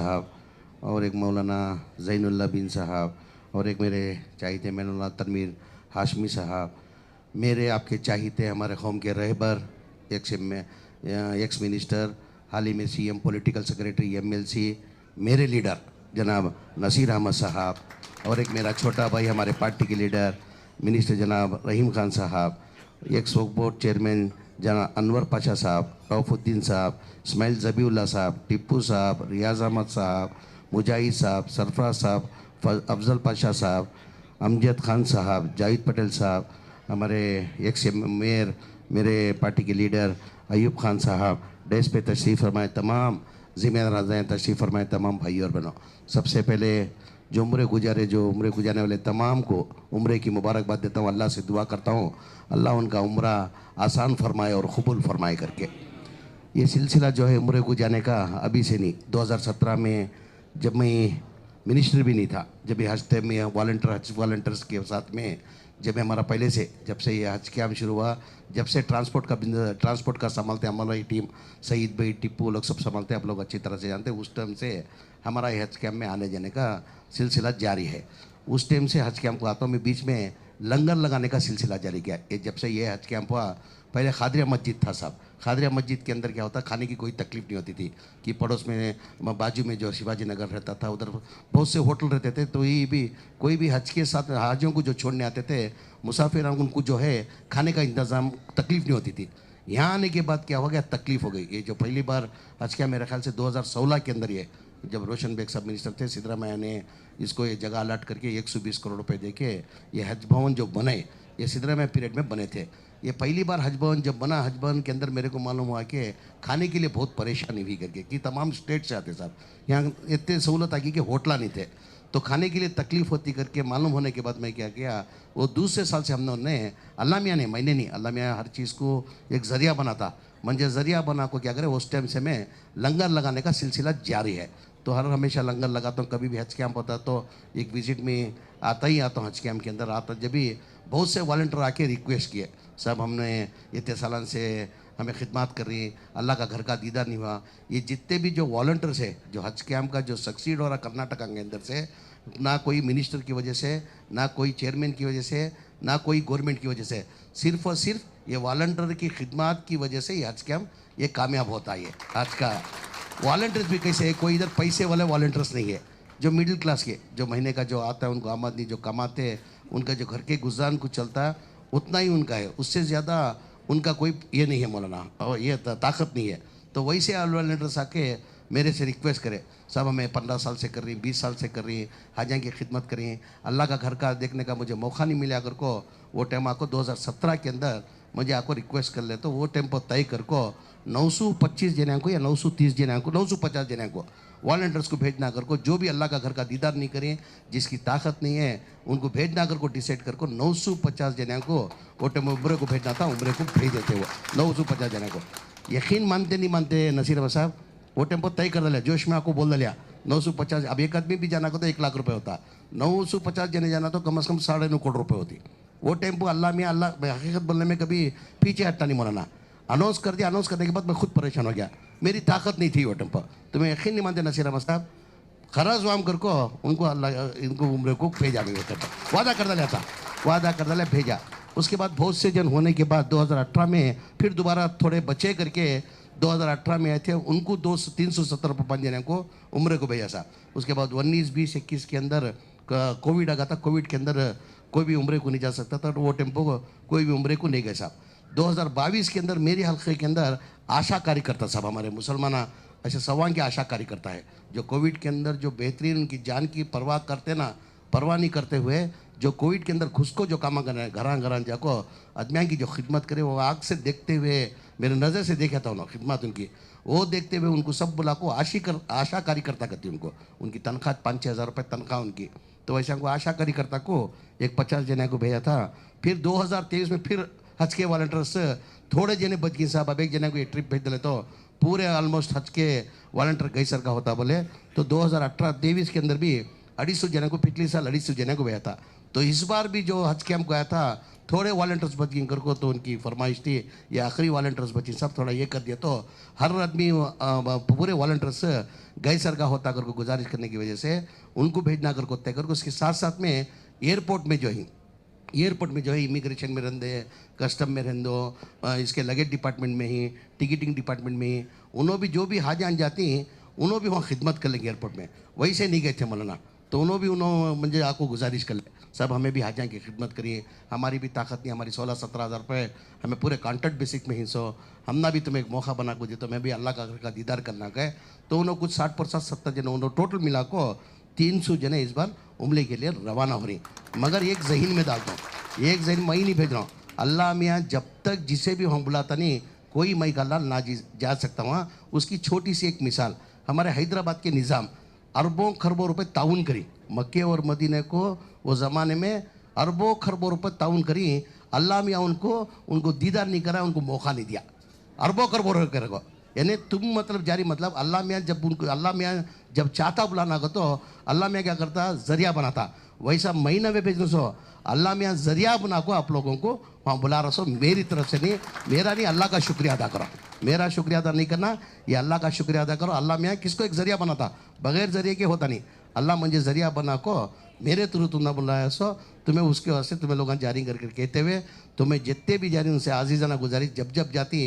साहब और एक मौलाना ज़ैनुल्ला बिन साहब और एक मेरे चाहते मौलाना तनवीर हाशमी साहब, मेरे आपके चाहते हमारे कौम के रहबर, एक्स मिनिस्टर, हाल ही में सीएम, पॉलिटिकल सेक्रेटरी, एमएलसी, मेरे लीडर जनाब नसीर अहमद साहब और एक मेरा छोटा भाई हमारे पार्टी के लीडर मिनिस्टर जनाब रहीम खान साहब, एक्स वक्फ बोर्ड चेयरमैन जनाब अनवर पाशा साहब, रऊफुद्दीन साहब, इस्माइल ज़बीउल्लाह साहब, टिप्पू साहब, रियाज अहमद साहब, मुजाहिद साहब, सरफराज साहब, अफजल पाशा साहब, अमजद खान साहब, जाहिद पटेल साहब, हमारे एक्स मेयर मेरे पार्टी के लीडर अयूब खान साहब, डेस्क पे तशरीफ़ फरमाए तमाम ज़िम्मेदार तशरीफ़ फरमाए तमाम भाई और बहनों, सबसे पहले जो उम्र गुजारने वाले तमाम को उम्र की मुबारकबाद देता हूँ। अल्लाह से दुआ करता हूँ अल्लाह उनका उम्र आसान फरमाए और कबूल फरमाए करके। ये सिलसिला जो है उम्र गुजारने का अभी से नहीं, 2017 में जब मैं मिनिस्टर भी नहीं था, जब ये हज टाइम में वॉल्टियर्स के साथ में जब हमारा पहले से जब से ये हज कैम्प शुरू हुआ, जब से ट्रांसपोर्ट का संभालते हमारी टीम, सईद भाई, टिप्पू लोग सब संभालते हैं, आप लोग अच्छी तरह से जानते हैं। उस टाइम से हमारा ये हज कैम्प में आने जाने का सिलसिला जारी है। उस टाइम से हज कैम्प को आता हूँ मैं, बीच में लंगर लगाने का सिलसिला जारी किया। ये जब से ये हज कैम्प हुआ, पहले खादरिया मस्जिद था साहब, खादरिया मस्जिद के अंदर क्या होता, खाने की कोई तकलीफ नहीं होती थी कि पड़ोस में बाजू में जो शिवाजी नगर रहता था उधर बहुत से होटल रहते थे, तो ये भी कोई भी हज के साथ हाजियों को जो छोड़ने आते थे मुसाफिर, उनको जो है खाने का इंतज़ाम तकलीफ नहीं होती थी। यहाँ आने के बाद क्या हो गया, तकलीफ हो गई। ये जो पहली बार हज क्या मेरे ख्याल से 2016 के अंदर ये जब रोशन बेग साहब मिनिस्टर थे, सिद्धरामैया ने इसको ये जगह अलॉट करके 120 करोड़ रुपए देके ये हज भवन जो बने, ये सिद्धरामैया पीरियड में बने थे। ये पहली बार हज भवन जब बना, हज भवन के अंदर मेरे को मालूम हुआ कि खाने के लिए बहुत परेशानी हुई करके, कि तमाम स्टेट से आते साहब, यहाँ इतने सहूलत आ गई कि होटला नहीं थे, तो खाने के लिए तकलीफ होती करके मालूम होने के बाद मैं क्या किया, वो दूसरे साल से हमने अल्लाह मियाँ ने, मैंने नहीं, अल्लाह मियाँ हर चीज़ को एक ज़रिया बनाता, मुझे ज़रिया बना को क्या करे, उस टाइम से मैं लंगर लगाने का सिलसिला जारी है। तो हर हमेशा लंगर लगाता हूँ, कभी भी हज कैंप होता है तो एक विजिट में आता ही आता हूँ। हज कैंप के अंदर आता जब भी बहुत से वॉलंटियर आके रिक्वेस्ट किए, सब हमने इतने सालन से हमें खिदमत कर रही, अल्लाह का घर का दीदार नहीं हुआ। ये जितने भी जो वॉलंटियर्स है, जो हज कैंप का जो सक्सीड हो रहा कर्नाटका के अंदर से, ना कोई मिनिस्टर की वजह से, ना कोई चेयरमैन की वजह से, ना कोई गवर्नमेंट की वजह से, सिर्फ और सिर्फ ये वॉलंटियर की खिदमत की वजह से ये हज कैंप ये कामयाब होता है। ये हज का वॉलंटियर्स भी कैसे है, कोई इधर पैसे वाले वॉलंटियर्स नहीं है, जो मिडिल क्लास के जो महीने का जो आता है उनको आमदनी जो कमाते हैं, उनका जो घर के गुजारन को चलता है उतना ही उनका है, उससे ज़्यादा उनका कोई ये नहीं है मौलाना, और ये ताकत नहीं है। तो वैसे वॉलंटियर्स आके मेरे से रिक्वेस्ट करे, सब हमें 15 साल से कर रही, 20 साल से कर रही, हाजिया की खिदमत करी, अल्लाह का घर का देखने का मुझे मौका नहीं मिला। अगर को वो टाइम आपको 2017 के अंदर मुझे आपको रिक्वेस्ट कर ले, तो वो टेम्पो तय कर को 925 जने को या 930 जने को 950 जने को वॉलंटियर्स को भेजना कर को, जो भी अल्लाह का घर का दीदार नहीं करें, जिसकी ताकत नहीं है, उनको भेजना कर को डिसाइड कर को 950 जने को वो टेम्पो उम्र को भेजना था, उम्र को भेज देते वो 950 जने को। यकीन मानते नहीं मानते नसीर अहमद साहब, वो टेम्पो तय कर दिया, जोश में आपको बोल दिया 950। अब एक आदमी भी जाना को तो 1 लाख रुपए होता, 950 जने जाना तो कम से कम 9.5 करोड़ रुपए होती। वो टेम्पो अल्लाह में अल्लाह हकीकत बोलने में कभी पीछे हटता नहीं मौलाना। अनाउंस कर दिया, अनाउंस करने के बाद मैं खुद परेशान हो गया, मेरी ताकत नहीं थी वो टेम्पो। तो मैं यकीन नहीं मानते नसीर अहमद साहब, खराज वाम कर को उनको अल्लाह इनको उम्र को भेजा नहीं, वो टेम्पो वादा कर दिया था, वादा कर दिया भेजा। उसके बाद बहुत से जन होने के बाद 2018 में फिर दोबारा थोड़े बचे करके 2018 में आए थे, उनको 370 रुपये 5 जने को उम्र को भेजा साहब। उसके बाद 19, 20, 21 के अंदर कोविड आ गया था, कोविड के अंदर कोई भी उम्र को नहीं जा सकता था, तो वो टेम्पो को कोई भी उम्र को नहीं गए साहब। 2022 के अंदर मेरे हल्के के अंदर आशा कार्यकर्ता साहब, हमारे मुसलमान ऐसे सवांग के आशा कार्यकर्ता है, जो कोविड के अंदर जो बेहतरीन उनकी जान की परवाह करते ना, परवाह नहीं करते हुए जो कोविड के अंदर खुद को जो काम कर रहे हैं, घरा घरा जाको आदमियों की जो खिदमत करे, वो आग से देखते हुए मेरे नज़र से देखा था उन्होंने खिदमत उनकी, वो देखते हुए उनको सब बुला को आशा कार्यकर्ता करती उनको, उनकी तनख्वाह 5-6 हज़ार रुपये तनख्वाह उनकी। तो वैसे हमको आशा कार्यकर्ता को एक 50 जने को भेजा था। फिर 2023 में फिर हज के वॉलंटियर्स थोड़े जने बच गए साहब, अब एक जने को ये ट्रिप भेज दिले तो पूरे ऑलमोस्ट हज के वॉलंटियर गई सर का होता बोले। तो 2018-23 के अंदर भी 250 जने को पिछले साल 250 जने को भेजा था। तो इस बार भी जो हज कैंप गया था थोड़े वॉलंटियर्स बच गए को, तो उनकी फरमाइश थी ये आखिरी वॉलंटियर्स बची, सब थोड़ा ये कर दिया। तो हर आदमी पूरे वॉलंटियर्स गए सरगा होता कर को गुजारिश करने की वजह से उनको भेजना कर को तय कर को। उसके साथ साथ में एयरपोर्ट में जो है इमिग्रेशन में रहते, कस्टम में रहंदो, इसके लगेज डिपार्टमेंट में ही, टिकटिंग डिपार्टमेंट में ही, उन्होंने भी जो भी हाजान जाती हैं उन्होंने भी वहाँ खिदमत कर लेंगे एयरपोर्ट में। वही से नहीं गए थे मौलाना, तो उन्होंने मुझे आपको गुजारिश कर ले सब हमें भी हाजान की खिदमत करिए। हमारी भी ताकत नहीं, हमारी 16-17 हज़ार रुपये हमें पूरे कॉन्ट्रैक्ट बेसिक में हिस्सो हमना भी तुम्हें एक मौका बना को दे, तो मैं भी अल्लाह का दीदार करना गए। तो उन्होंने कुछ 60% जने उन्होंने टोटल मिला को 300 जने इस बार उमले के लिए रवाना हो रही। मगर एक जहन में डालता हूँ, एक जहन मैं ही नहीं भेज रहा हूँ, अल्लाह मियाँ जब तक जिसे भी हम बुलाता नहीं कोई मई का लाल ना जा सकता वहाँ। उसकी छोटी सी एक मिसाल, हमारे हैदराबाद के निज़ाम अरबों खरबों रुपए ताउन करी, मक्के और मदीने को वो ज़माने में अरबों खरबों रुपए ताउन करी। अल्लाह मियाँ उनको दीदार नहीं करा, उनको मौका नहीं दिया, अरबों खरबों रुपये को। यानी तुम मतलब जारी मतलब अल्लाह मियाँ जब चाहता बुलाना को तो अल्लाह मियाँ क्या करता, जरिया बनाता। वैसा महीना में भेजने सो अल्लाह मियाँ जरिया बना को आप लोगों को वहाँ बुला रहा सो। मेरी तरफ से नहीं, मेरा नहीं, अल्लाह का शुक्रिया अदा करो। मेरा शुक्रिया अदा नहीं करना, ये अल्लाह का शुक्रिया अदा करो। अल्लाह मियाँ किसको एक जरिया बनाता, बगैर जरिए के होता नहीं। अल्लाह मुझे जरिया बना को मेरे थ्रू तुमने बुलाया सो, तुम्हें उसके वास्ते तुम्हें लोग जारी करके कहते हुए तुम्हें जितने भी जारी उनसे आजीज़ाना गुजारिश, जब जाती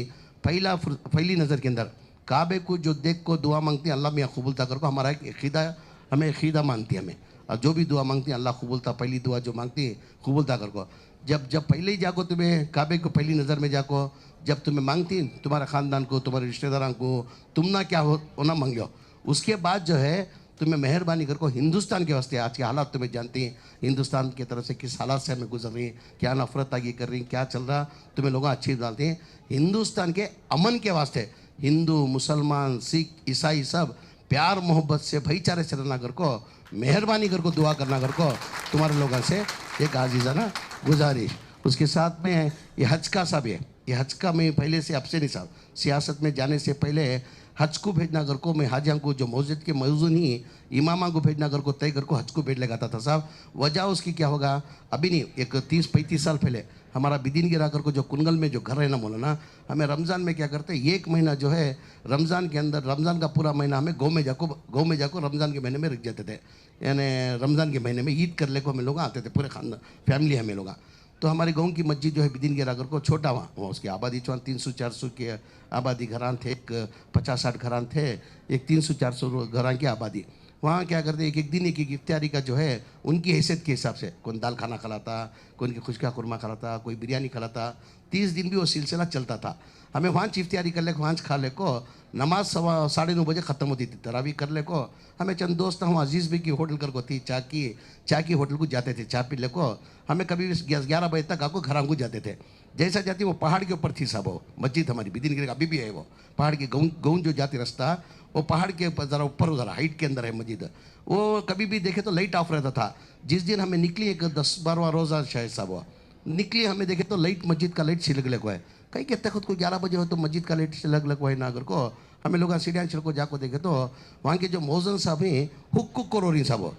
पहली नज़र के अंदर काबे को जो देख को दुआ मांगती है अल्लाह मियाँ कबूलता कर को। हमारा एक अकीदा, हमें अकीदा मानती है हमें, और जो भी दुआ मांगती है अल्लाह कबूलता, पहली दुआ जो मांगती है कबूलता कर को। जब पहले ही जाको तुम्हें काबे को पहली नज़र में जाको, जब तुम्हें मांगती तुम्हारे ख़ानदान को, तुम्हारे रिश्तेदारों को, तुम ना क्या हो ना मांगो। उसके बाद जो है तुम्हें मेहरबानी कर को हिंदुस्तान के वास्ते, आज के हालात तुम्हें जानती हैं हिंदुस्तान की तरफ से किस हालात से हमें गुजर रही, क्या नफरत आगे कर रही, क्या चल रहा, तुम्हें लोग अच्छी डालते हैं। हिंदुस्तान के अमन के वास्ते हिंदू मुसलमान सिख ईसाई सब प्यार मोहब्बत से भाईचारे से रहना कर को, मेहरबानी कर को दुआ करना कर को तुम्हारे लोगों से एक आजीज़ाना गुजारिश। उसके साथ में ये हज का सब है, ये हज का मैं पहले से आपसे नहीं साहब, सियासत में जाने से पहले हज को भेजना कर को मैं हाजियाँ को जो मस्जिद के मौजूद ही इमामा को भेजना कर को तय कर को हज को भेज लगाता था साहब। वजह उसकी क्या होगा, अभी नहीं, एक 30-35 साल पहले हमारा बिदिन गिरा कर को जो कुनगल में जो घर है ना मौलाना, हमें रमज़ान में क्या करते, एक महीना जो है रमज़ान के अंदर, रमज़ान का पूरा महीना हमें गाँव में जाको रमज़ान के महीने में रख जाते थे। यानी रमज़ान के महीने में ईद कर ले को हमें लोग आते थे, पूरे खानदान फैमिली हमें लोग। तो हमारे गाँव की मस्जिद जो है बिदिन गिरा कर को छोटा वहाँ उसकी आबादी 300-400 के आबादी घरान थे, एक 50-60 घरान थे, एक 300-400 घरान की आबादी। वहाँ क्या करते, एक दिन एक इफ्तारी का जो है उनकी हैसियत के हिसाब से कौन दाल खाना खिलाता, कोई उनकी खुशका खुरमा खिलाता, कोई बिरयानी खिलाता। 30 दिन भी वो सिलसिला चलता था। हमें वहाँ इफ्तारी कर ले, वहाँ खा ले को नमाज 9:30 बजे ख़त्म होती थी, तरावी कर ले को हमें चंद दोस्त हम अजीज़ भी की होटल कर को थी, चाय की होटल को जाते थे, चाय पी ले को हमें कभी 11 बजे तक आपको घर को जाते थे। जैसा जाती वो पहाड़ के ऊपर थी साहब, वो मस्जिद हमारी बिदिन गिरे अभी भी है, वो पहाड़ के गाँव जो जाती रास्ता वो पहाड़ के ऊपर ज़रा ऊपर ज़रा हाइट के अंदर है मस्जिद। वो कभी भी देखे तो लाइट ऑफ रहता था। जिस दिन हमें निकली एक 10-12वां रोज़ा शायद साहब वो निकली, हमें देखे तो लाइट मस्जिद का लाइट छिलक लग हुआ है। कहीं कहते खुद को 11 बजे हो तो मस्जिद का लाइट छिलक लग हुआ है ना अगर को हमें लोग सीढ़ियाँ छिड़को जाको देखे तो वहाँ के जो मौजन साहब हैं हुक को रो रही साहब।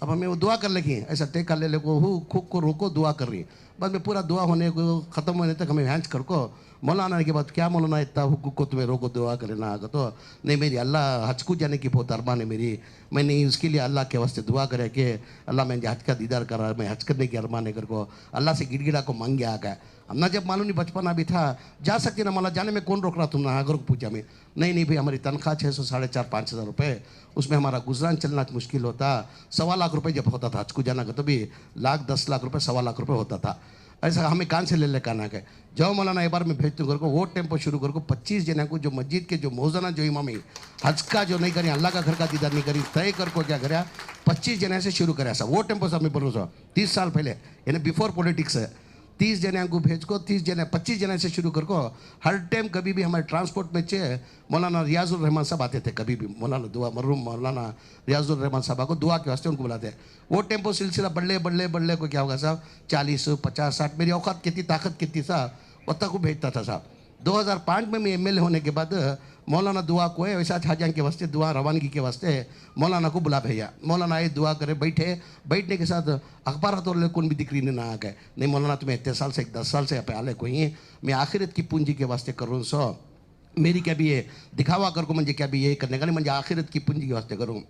अब हमें वो दुआ कर लगी, ऐसा टेक कर ले को खुद को रोको दुआ कर रही। बाद में पूरा दुआ होने को ख़त्म होने तक हमें हैंच कर को मौलाना आने के बाद क्या मौलाना इतना हुक्क को तुम्हें रोको दुआ करे ना आगे तो नहीं, मेरी अल्लाह हज को जाने की बहुत अरमान है मेरी, मैंने उसके लिए अल्लाह के वास्ते दुआ करे कि अल्लाह मैं हज का दीदार कर रहा, मैं हज करने की अरमान है कर को अल्लाह से गिड़गिड़ा को मांग गया आ गया। हमने जब मालूम नहीं बचपना भी था जा सकती ना मौला जाने में कौन रोक रहा तुम ना अगर पूछा में नहीं भाई हमारी तनख्वाह 600 4,500 हज़ार रुपये, उसमें हमारा गुजरान चलना मुश्किल होता। 1.25 लाख रुपये जब होता था हज को जाना का तो भी 1,10 लाख रुपये 1.25 लाख रुपये होता था। ऐसा हमें कान से ले काना के जाओ मौलाना एक बार मैं भेजती हूँ को वो टेम्पो शुरू कर को 25 जना को जो मस्जिद के जो मौजाना जो इमाम है हज का जो नहीं करें अल्लाह का घर का दीदार नहीं करी तय कर को क्या करे 25 जना से शुरू करे ऐसा वो टेम्पो से हमें भरोसा 30 साल पहले यानी बिफोर पॉलिटिक्स है। 30 जना को भेज को 25 जना से शुरू कर को हर टाइम कभी भी हमारे ट्रांसपोर्ट में चे मौलाना रियाजुल रहमान साहब आते थे, कभी भी मौलाना दुआ मरहूम मौलाना रियाजुल रहमान साहब को दुआ के वास्ते उनको बुलाते हैं। वो टेम्पो सिलसिला बढ़ले को क्या होगा साहब 40 50 60 मेरी औकात कितनी ताकत कितनी साहब उतना को भेजता था साहब। 2005 में मैं एमएलए होने के बाद मौलाना दुआ को है वैसा छाजान के वास्ते दुआ रवानगी के वास्ते मौलाना को बुला भेजा। मौलाना आए दुआ करे बैठे, बैठने के साथ अखबार तो कौन भी दिक्री ना आ गए। नहीं मौलाना तुम्हें इतने साल से 10 साल से यहाँ पे आले कोई मैं आखिरत की पूंजी के वास्ते करूँ सो मेरी क्या भी ये दिखावा कर को मुझे क्या भी ये करने का नहीं, मुझे आखिरत की पूंजी के वास्ते करूँ।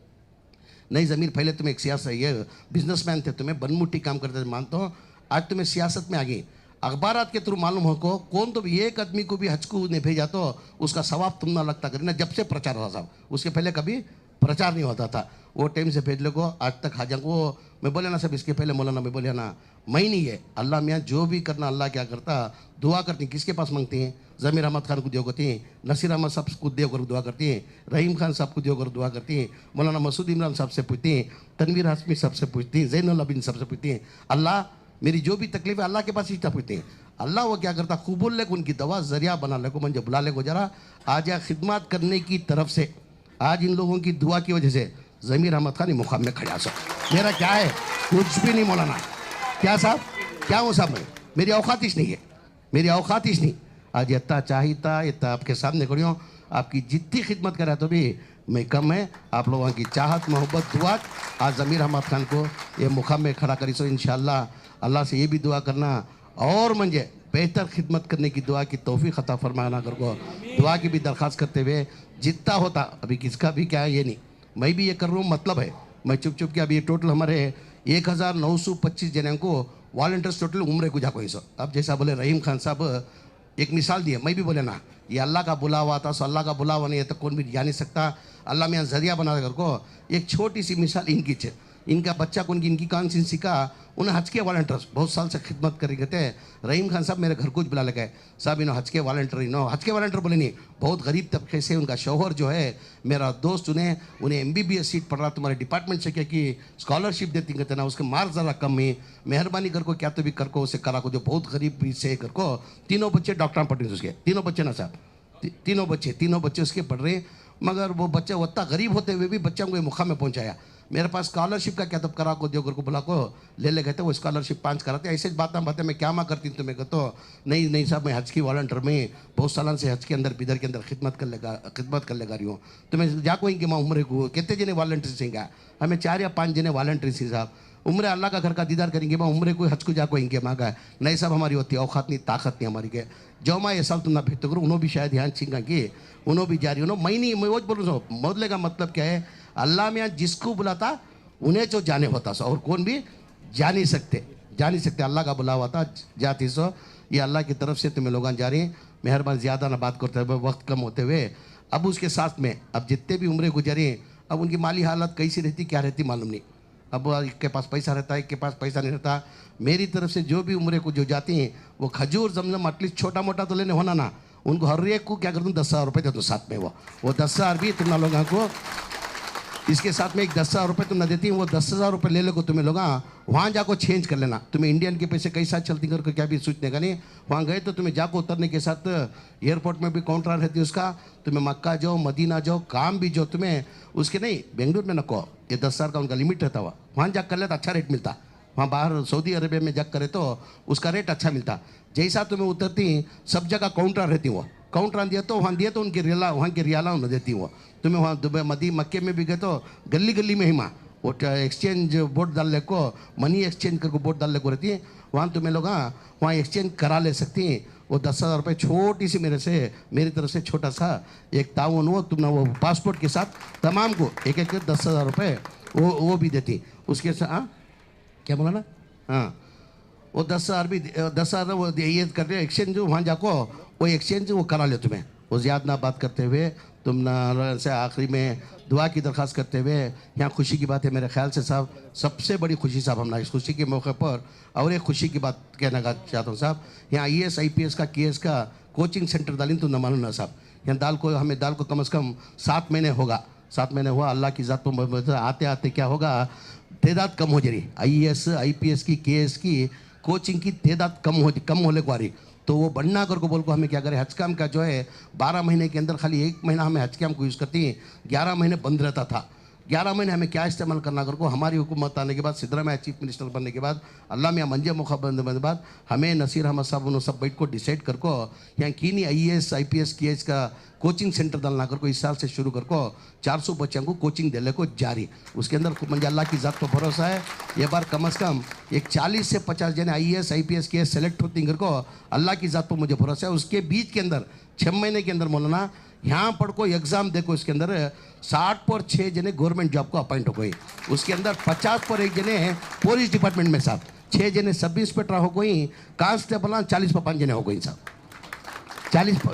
नहीं ज़मीर पहले तुम्हें एक सियासत ये बिजनेसमैन थे, तुम्हें बनमुट्टी काम करते थे मानता हूँ, आज तुम्हें सियासत में आ गई। अखबारात के थ्रू मालूम हो को कौन तो भी एक आदमी को भी हज को ने भेजा तो उसका सवाब तुम ना लगता करी ना। जब से प्रचार हुआ साहब, उसके पहले कभी प्रचार नहीं होता था। वो टाइम से भेज लो को आज तक हाजा को मैं बोले ना सब इसके पहले मौलाना मैं बोले ना मैं नहीं है अल्लाह मियाँ जो भी करना अल्लाह क्या करता दुआ करती किसके पास मांगती हैं? ज़मीर अहमद खान को दियो करती हैं, नसीर अहमद साहब को दियो कर दुआ करती हैं, रहीम खान साहब को दियो कर दुआ करती हैं, मौलाना मसूद इमरान साहब से पूछती हैं, तनवीर हाशमी साहब से पूछती हैं, ज़ैनुल अबिन साहब से पूछती हैं अल्लाह मेरी जो भी तकलीफ है अल्लाह के पास ही पूछती हैं। अल्लाह वो क्या करता कबूल ले उनकी दवा जरिया बना ले को मुझे बुला ले को जरा आज या खिदमत करने की तरफ से आज इन लोगों की दुआ की वजह से ज़मीर अहमद खान मुकाम में खड़ा। सब मेरा क्या है कुछ भी नहीं मौलाना क्या साहब क्या हूँ साहब मैं मेरी औकातिश नहीं है, मेरी औकातिश नहीं। आज इतना चाहिता इतना आपके सामने खड़ी हूँ, आपकी जितनी खिदमत करा तो भी मैं कम है। आप लोगों की चाहत मोहब्बत दुआ आज ज़मीर अहमद खान को ये मुकाम में खड़ा करी सो इंशाअल्लाह अल्लाह से ये भी दुआ करना और मुझे बेहतर खिदमत करने की दुआ की तौफीक अता फरमाना कर को दुआ की भी दरख्वास्त करते हुए जितना होता अभी किसका भी क्या है ये नहीं मैं भी ये कर रहा हूँ मतलब है मैं चुप चुप के अभी टोटल हमारे 1925 जने को वॉलंटियर्स टोटल उम्र को जाको सो। अब जैसा बोले रहीम खान साहब एक मिसाल दिए मैं भी बोले ना ये अल्लाह का बुलावा था सो अल्लाह का बुलावा नहीं है तो कौन भी जा नहीं सकता। अल्लाह में जरिया बना कर को एक छोटी सी मिसाल इनकी है। इनका बच्चा कौन की इनकी कॉन्सिंसी का उन्हें हज के वॉलंटियर्स बहुत साल से खिदमत कर रहे थे। रहीम खान साहब मेरे घर को बुला लगे साहब इन्हों हज के वॉलंटियर इन्हों हज के वॉलंटियर बोले नहीं बहुत गरीब तबके से उनका शौहर जो है मेरा दोस्त उन्हें MBBS सीट पढ़ रहा तुम्हारे डिपार्टमेंट से क्या कि स्कॉलरशिप देती कहते ना उसके मार्क्स ज़रा कम है मेहरबानी कर को क्या तो भी कर को उसे करा को जो बहुत गरीब भी से कर को तीनों बच्चे डॉक्टर पढ़ रहे उसके तीनों बच्चे ना साहब तीनों बच्चे उसके पढ़ रहे मगर वो बच्चे उतना गरीब होते हुए भी बच्चों को मुकाम में पहुँचाया। मेरे पास स्कॉलरशिप का क्या तब करा को देवघर को बुला को ले गए थे वो स्कॉलरशिप 5 कराते ऐसे बातें मैं क्या माँ करती हूँ तुम्हें कहते नहीं साहब मैं हज की वॉलंटियर में बहुत सालों से हज के अंदर बिदर के अंदर खिदमत कर लेगा रही हूँ तुम्हें जा को इनके माँ उम्र को कितने जने वॉलंटियर सिंगा हमें 4 या 5 जने वॉलंटियर सी साहब उम्र अल्लाह का घर का दीदार करेंगे माँ उम्र को हज को जाको इनके मांगा है नहीं साहब हमारी होती औकात नहीं ताकत नहीं हमारी के जो माँ ये साल तुम ना भेजते करो उन्होंने भी शायद ध्यान छिंगा कि उन्होंने भी जा रही उन्होंने मैं नहीं मैं वो बोल रहा हूँ मोदले का मतलब क्या है अल्लाह में जिसको बुलाता उन्हें जो जाने होता सो और कौन भी जा नहीं सकते अल्लाह का बुलावा था जाती सो ये अल्लाह की तरफ से तुम्हें लोग जा रही हैं। मेहरबान ज़्यादा ना बात करते हुए वक्त कम होते हुए अब उसके साथ में अब जितने भी उम्रें गुजरी अब उनकी माली हालत कैसी रहती क्या रहती मालूम नहीं। अब एक के पास पैसा रहता है एक के पास पैसा नहीं रहता। मेरी तरफ से जो भी उम्रें को जो जाती हैं वो खजूर जमजम एटलीस्ट छोटा मोटा तो लेने होना ना उनको हर एक को क्या करता हूँ 10,000 रुपये दे दो साथ में वो 10,000 भी तुम लोगों को इसके साथ में एक 10,000 रुपये तुम न देती हैं वो 10,000 रुपये ले लो तुम्हें लोग वहाँ जाको चेंज कर लेना। तुम्हें इंडियन के पैसे कैसा चलती करके क्या भी सोचने का नहीं। वहाँ गए तो तुम्हें जाको उतरने के साथ एयरपोर्ट में भी काउंटर रहती है उसका तुम्हें मक्का जाओ मदीना जाओ काम भी जो तुम्हें उसके नहीं बेंगलुरु में नको ये 10,000 का उनका लिमिट रहता हुआ वहाँ जाग कर ले तो अच्छा रेट मिलता। वहाँ बाहर सऊदी अरेबिया में जाग करे तो उसका रेट अच्छा मिलता। जैसा तुम्हें उतरती सब जगह काउंटर रहती वो काउंटर दिया तो वहाँ दिया तो उनकी वहाँ की रियाला उन्हें देती वो तुम्हें वहाँ दुबई मदी मक्के में भी गए तो गली गली में ही माँ वो एक्सचेंज बोर्ड डालने को मनी एक्सचेंज करके बोर्ड डालने को रहती है वहाँ तुम्हें लोग वहाँ एक्सचेंज करा ले सकती हैं। वो 10,000 रुपये छोटी सी मेरी तरफ से छोटा सा एक ताउन हो तुम ना वो पासपोर्ट के साथ तमाम को एक 10,000 रुपये वो भी देती उसके साथ। हाँ क्या बोला ना हाँ वो 10,000 भी 10,000 वो ये कर रहे एक्सचेंज वहाँ जाको वो एक्सचेंज वो करा ले तुम्हें वो ज़्यादा ना बात करते हुए तुम ना से आखिरी में दुआ की दरख्वास्त करते हुए यहाँ खुशी की बात है मेरे ख्याल से साहब सबसे बड़ी खुशी साहब हम ना इस खुशी के मौके पर और एक खुशी की बात कहना चाहता हूँ साहब यहाँ IAS IPS का KS का कोचिंग सेंटर डाली तो न मालूम ना साहब यहाँ हमें दाल को कम से कम 7 महीने होगा 7 महीने हुआ अल्लाह की ज़ात पर आते आते क्या होगा तादाद कम हो जा रही IAS IPS की KS की कोचिंग की तादाद कम होने को आ रही तो वो बढ़ना कर को बोल को हमें क्या करें हज काम का जो है 12 महीने के अंदर खाली 1 महीना हमें हज काम को यूज़ करती हैं 11 महीने बंद रहता था 11 महीने हमें क्या इस्तेमाल करना कर को हमारी हुकूमत आने के बाद सिद्धरामैया चीफ मिनिस्टर बनने के बाद अल्लाह मियाँ मंजे मुखा बनने के बाद हमें नसीर अहमद साहब उन्होंने सब बैठ को डिसाइड कर को यहाँ की नहीं IAS IPS KS का कोचिंग सेंटर डालना कर को इस साल से शुरू कर को 400 बच्चों को कोचिंग देने को जारी। उसके अंदर मुझे अल्लाह की ज़ात पर भरोसा है ये बार कम से कम एक 40 से 50 जने IAS IPS KS सेलेक्ट होती कर को अल्लाह की ज़ात पर मुझे भरोसा है। उसके बीच के अंदर 6 महीने के अंदर मौलाना यहाँ पढ़ को एग्जाम देखो इसके अंदर 60 पर 6 जने गवर्नमेंट जॉब को अपॉइंट हो गई। उसके अंदर 50 पर 1 जने पुलिस डिपार्टमेंट में साहब, 6 जने सब इंस्पेक्टर हो गई, कांस्टेबल 40 पर 5 जने हो गई साहब,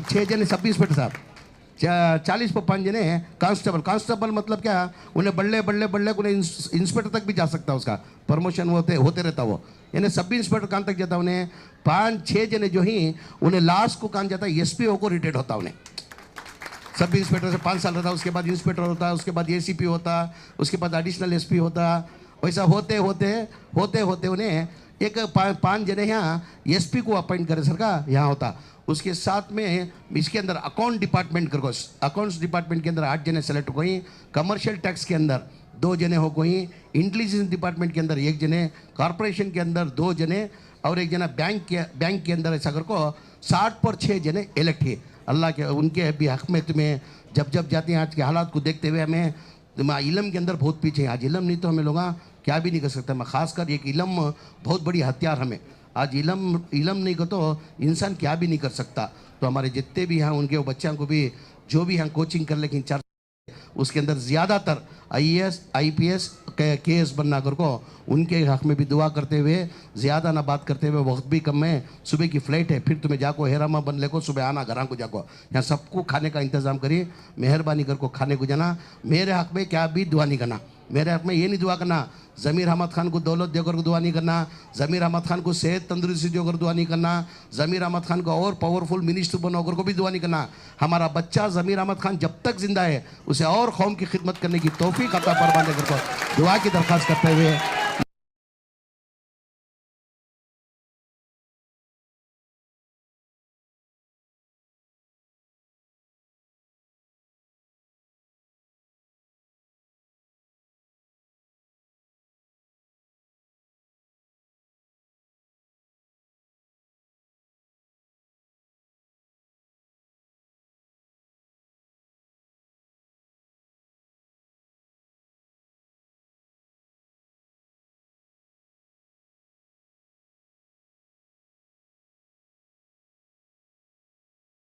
6 जने सब इंस्पेक्टर साहब, 40 पर 5 जने कांस्टेबल। कांस्टेबल मतलब क्या, उन्हें बल्ले बल्ले बल्ले उन्हें इंस्पेक्टर तक भी जा सकता है, उसका प्रमोशन होते रहता वो, यानी सब इंस्पेक्टर कहाँ तक जाता उन्हें 5-6 जने जो ही उन्हें लास्ट को कहाँ जाता SP को रिटायर्ड होता उन्हें। सब इंस्पेक्टर से 5 साल रहता, उसके बाद इंस्पेक्टर होता, उसके बाद ACP होता, उसके बाद एडिशनल SP होता। वैसा होते होते उन्हें एक 5 जने यहाँ SP को अपॉइंट करे सरकार यहाँ होता। उसके साथ में इसके अंदर अकाउंट डिपार्टमेंट कर अकाउंट्स डिपार्टमेंट के अंदर 8 जने सेलेक्ट हो गई, कमर्शियल टैक्स के अंदर 2 जने हो गई, इंटेलिजेंस डिपार्टमेंट के अंदर 1 जने, कॉर्पोरेशन के अंदर 2 जने और 1 जना बैंक के अंदर ऐसा कर को 60 पर 6 जने इलेक्ट है। अल्लाह के उनके भी हक़ में तुम्हें जब जाते हैं आज के हालात को देखते हुए हमें इल्म के अंदर बहुत पीछे हैं। आज इल्म नहीं तो हमें लोग क्या भी नहीं कर सकते। मैं खासकर एक इल्म बहुत बड़ी हथियार हमें आज इल्म नहीं को तो इंसान क्या भी नहीं कर सकता। तो हमारे जितने भी हैं उनके बच्चों को भी जो भी हैं कोचिंग कर लेकिन उसके अंदर ज़्यादातर IAS IPS KS बनना कर को उनके हक़ में भी दुआ करते हुए ज़्यादा ना बात करते हुए, वक्त भी कम है, सुबह की फ़्लाइट है, फिर तुम्हें जाको हेरामा बन ले को सुबह आना घर को जाको यहाँ सबको खाने का इंतज़ाम करिए, मेहरबानी कर को खाने को जाना। मेरे हक़ में क्या भी दुआ नहीं करना, मेरे हक़ में ये नहीं दुआ करना ज़मीर अहमद खान को दौलत देकर को दुआ नहीं करना, ज़मीर अहमद खान को सेहत तंदुरुस्ती देकर दुआ नहीं करना, ज़मीर अहमद खान को और पावरफुल मिनिस्टर बनोकर को भी दुआ नहीं करना। हमारा बच्चा ज़मीर अहमद खान जब तक जिंदा है उसे और कौम की खिदमत करने की तौफीक अता फरमाने कर दुआ की दरख्वास्त करते हुए